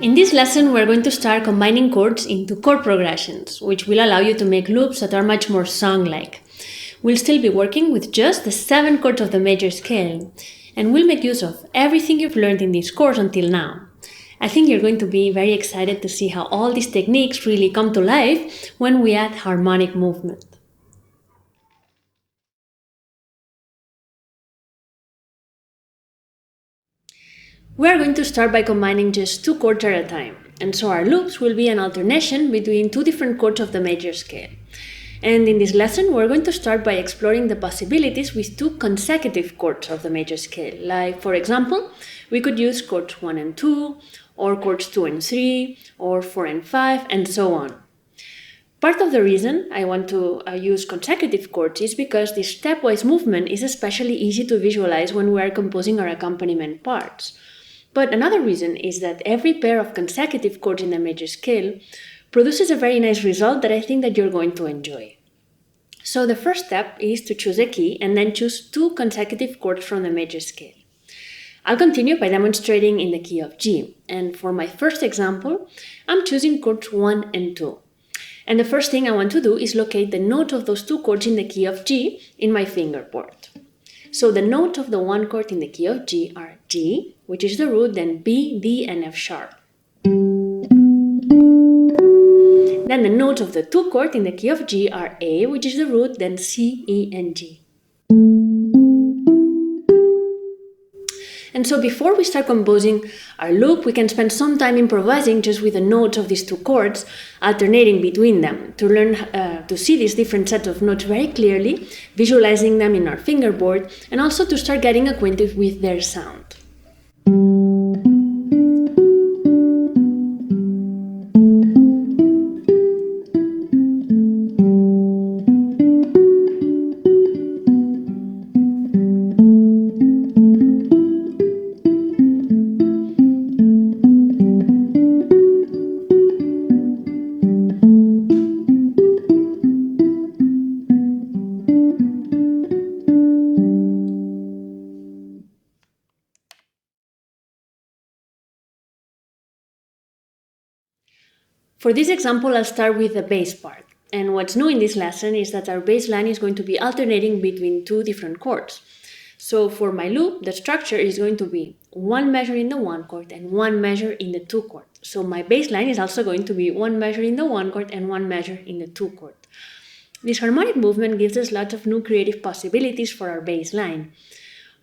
In this lesson, we're going to start combining chords into chord progressions, which will allow you to make loops that are much more song-like. We'll still be working with just the 7 chords of the major scale, and we'll make use of everything you've learned in this course until now. I think you're going to be very excited to see how all these techniques really come to life when we add harmonic movement. We're going to start by combining just 2 chords at a time, and so our loops will be an alternation between 2 different chords of the major scale. And in this lesson, we're going to start by exploring the possibilities with 2 consecutive chords of the major scale. Like, for example, we could use chords 1 and 2, or chords 2 and 3, or 4 and 5, and so on. Part of the reason I want to use consecutive chords is because this stepwise movement is especially easy to visualize when we are composing our accompaniment parts. But another reason is that every pair of consecutive chords in the major scale produces a very nice result that I think that you're going to enjoy. So the first step is to choose a key and then choose 2 consecutive chords from the major scale. I'll continue by demonstrating in the key of G, and for my first example, I'm choosing chords 1 and 2. And the first thing I want to do is locate the note of those 2 chords in the key of G in my fingerboard. So the note of the 1 chord in the key of G are G, which is the root, then B, D, and F sharp. Then the notes of the 2 chords in the key of G are A, which is the root, then C, E, and G. And so before we start composing our loop, we can spend some time improvising just with the notes of these 2 chords, alternating between them, to learn to see these different sets of notes very clearly, visualizing them in our fingerboard, and also to start getting acquainted with their sound. For this example, I'll start with the bass part. And what's new in this lesson is that our bass line is going to be alternating between 2 different chords. So for my loop, the structure is going to be 1 measure in the 1 chord and 1 measure in the 2 chord. So my bass line is also going to be 1 measure in the 1 chord and 1 measure in the 2 chord. This harmonic movement gives us lots of new creative possibilities for our bass line.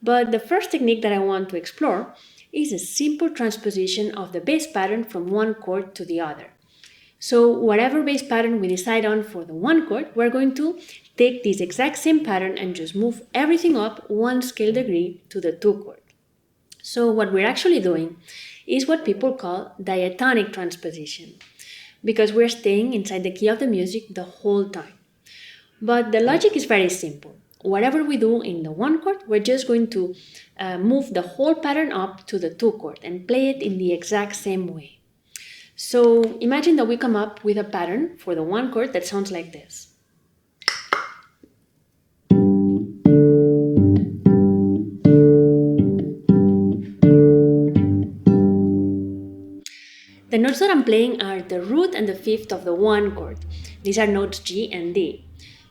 But the first technique that I want to explore is a simple transposition of the bass pattern from one chord to the other. So whatever bass pattern we decide on for the 1 chord, we're going to take this exact same pattern and just move everything up 1 scale degree to the 2 chord. So what we're actually doing is what people call diatonic transposition, because we're staying inside the key of the music the whole time. But the logic is very simple. Whatever we do in the 1 chord, we're just going to move the whole pattern up to the 2 chord and play it in the exact same way. So imagine that we come up with a pattern for the 1 chord that sounds like this. The notes that I'm playing are the root and the fifth of the 1 chord. These are notes G and D.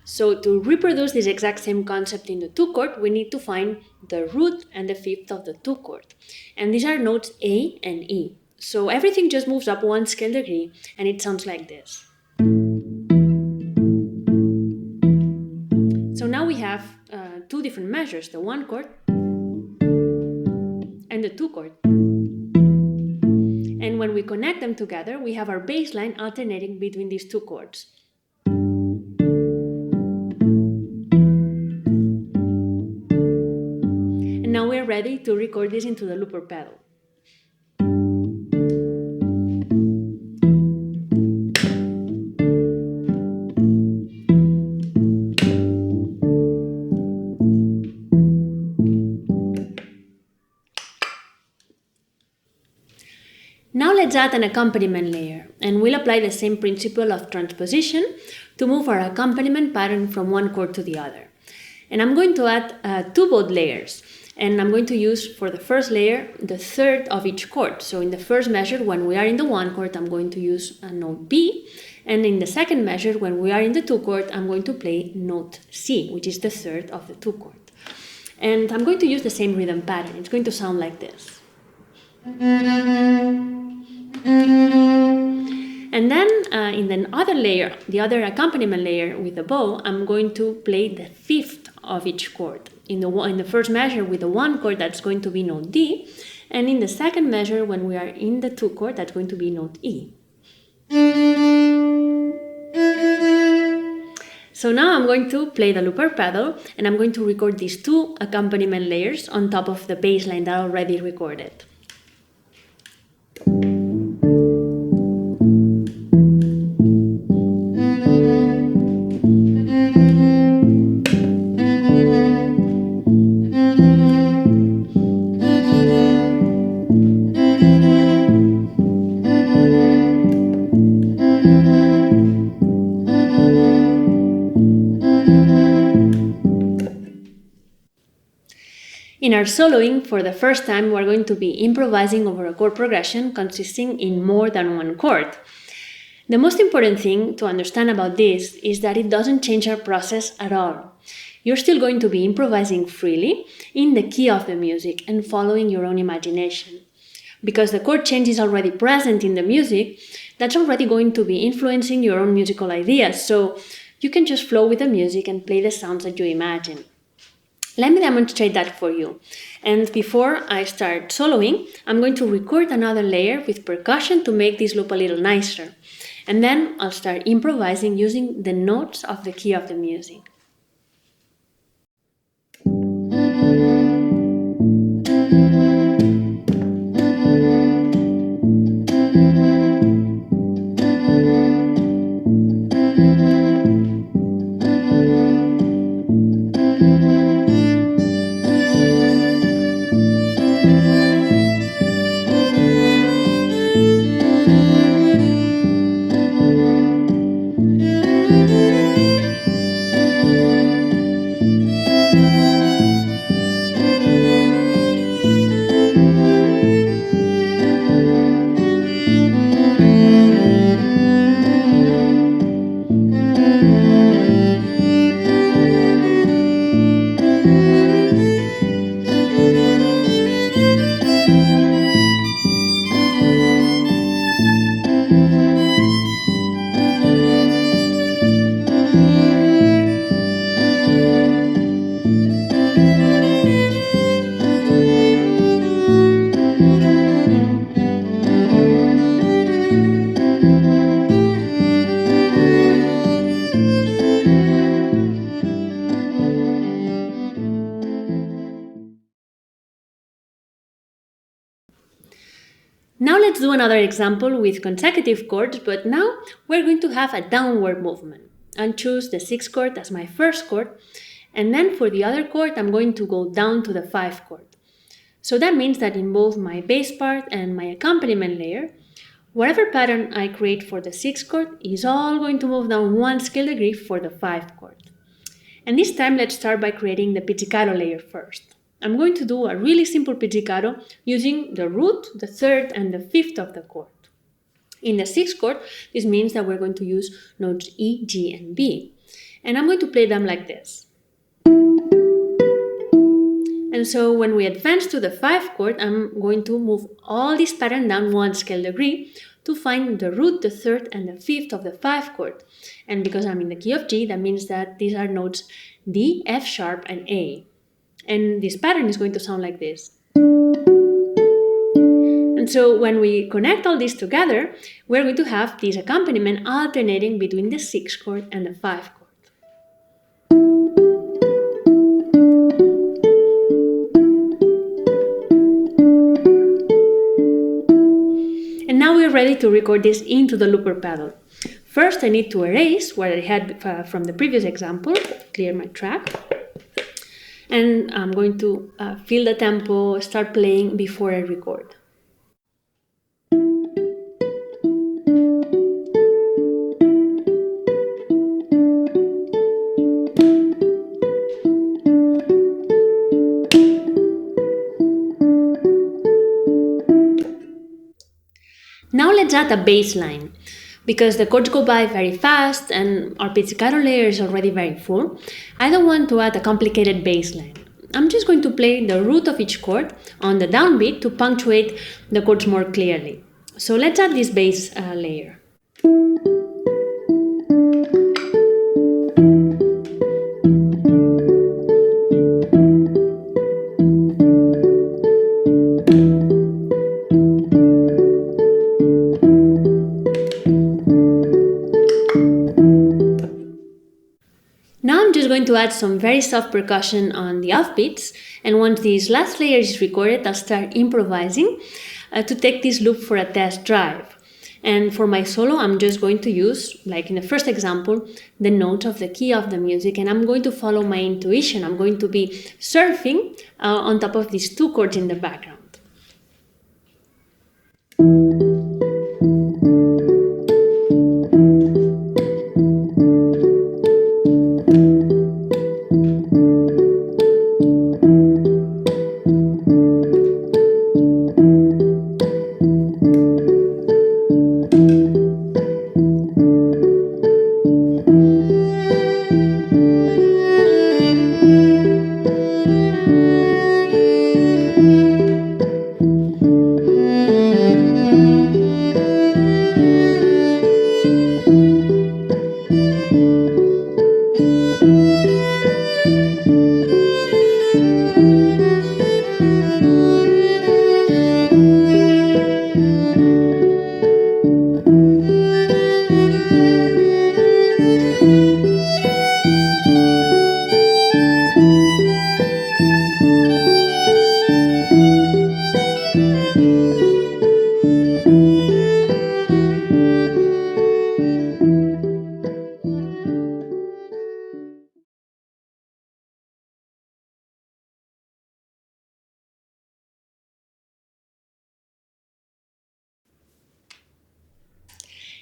So to reproduce this exact same concept in the 2 chord, we need to find the root and the fifth of the 2 chord. And these are notes A and E. So everything just moves up 1 scale degree, and it sounds like this. So now we have 2 different measures, the 1 chord and the 2 chord. And when we connect them together, we have our bass line alternating between these 2 chords. And now we're ready to record this into the looper pedal. Now let's add an accompaniment layer, and we'll apply the same principle of transposition to move our accompaniment pattern from 1 chord to the other. And I'm going to add 2 both layers, And I'm going to use for the first layer the third of each chord. So in the first measure, when we are in the 1 chord, I'm going to use a note B. And in the second measure, when we are in the 2 chord, I'm going to play note C, which is the third of the 2 chord. And I'm going to use the same rhythm pattern. It's going to sound like this. And then in the other layer, the other accompaniment layer with the bow, I'm going to play the fifth of each chord. In the first measure with the 1 chord, that's going to be note D. And in the second measure, when we are in the 2 chord, that's going to be note E. So now I'm going to play the looper pedal, and I'm going to record these 2 accompaniment layers on top of the bass line that I already recorded. In our soloing, for the first time, we're going to be improvising over a chord progression consisting in more than 1 chord. The most important thing to understand about this is that it doesn't change our process at all. You're still going to be improvising freely in the key of the music and following your own imagination. Because the chord change is already present in the music, that's already going to be influencing your own musical ideas, so you can just flow with the music and play the sounds that you imagine. Let me demonstrate that for you. And before I start soloing, I'm going to record another layer with percussion to make this loop a little nicer. And then I'll start improvising using the notes of the key of the music. Now let's do another example with consecutive chords, but now we're going to have a downward movement. I'll choose the 6th chord as my first chord, and then for the other chord, I'm going to go down to the 5th chord. So that means that in both my bass part and my accompaniment layer, whatever pattern I create for the 6th chord is all going to move down 1 scale degree for the 5th chord. And this time, let's start by creating the pizzicato layer first. I'm going to do a really simple pizzicato using the root, the 3rd, and the 5th of the chord. In the 6th chord, this means that we're going to use notes E, G, and B. And I'm going to play them like this. And so when we advance to the 5th chord, I'm going to move all this pattern down 1 scale degree to find the root, the 3rd, and the 5th of the 5th chord. And because I'm in the key of G, that means that these are notes D, F sharp, and A. And this pattern is going to sound like this. And so when we connect all this together, we're going to have this accompaniment alternating between the 6th chord and the 5th chord. And now we're ready to record this into the looper pedal. First, I need to erase what I had from the previous example, clear my track. And I'm going to feel the tempo, start playing before I record. Now let's add a bass line. Because the chords go by very fast and our pizzicato layer is already very full, I don't want to add a complicated bass line. I'm just going to play the root of each chord on the downbeat to punctuate the chords more clearly. So let's add this bass layer. Now I'm just going to add some very soft percussion on the offbeats, and once this last layer is recorded, I'll start improvising to take this loop for a test drive. And for my solo, I'm just going to use, like in the first example, the notes of the key of the music, and I'm going to follow my intuition. I'm going to be surfing on top of these two chords in the background.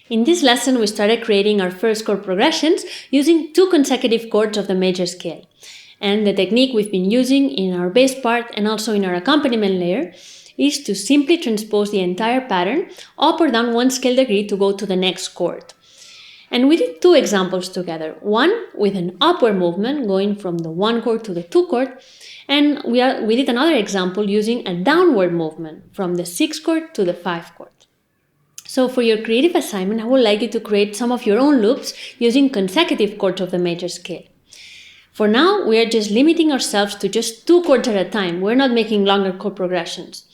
In this lesson, we started creating our first chord progressions using 2 consecutive chords of the major scale. And the technique we've been using in our bass part and also in our accompaniment layer is to simply transpose the entire pattern up or down 1 scale degree to go to the next chord. And we did 2 examples together, one with an upward movement going from the 1 chord to the 2 chord, and we did another example using a downward movement from the 6 chord to the 5 chord. So for your creative assignment, I would like you to create some of your own loops using consecutive chords of the major scale. For now, we are just limiting ourselves to just 2 chords at a time. We're not making longer chord progressions.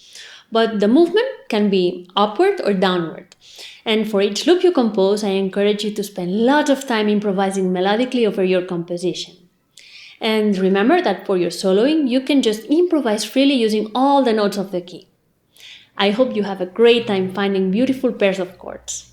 But the movement can be upward or downward. And for each loop you compose, I encourage you to spend lots of time improvising melodically over your composition. And remember that for your soloing, you can just improvise freely using all the notes of the key. I hope you have a great time finding beautiful pairs of chords.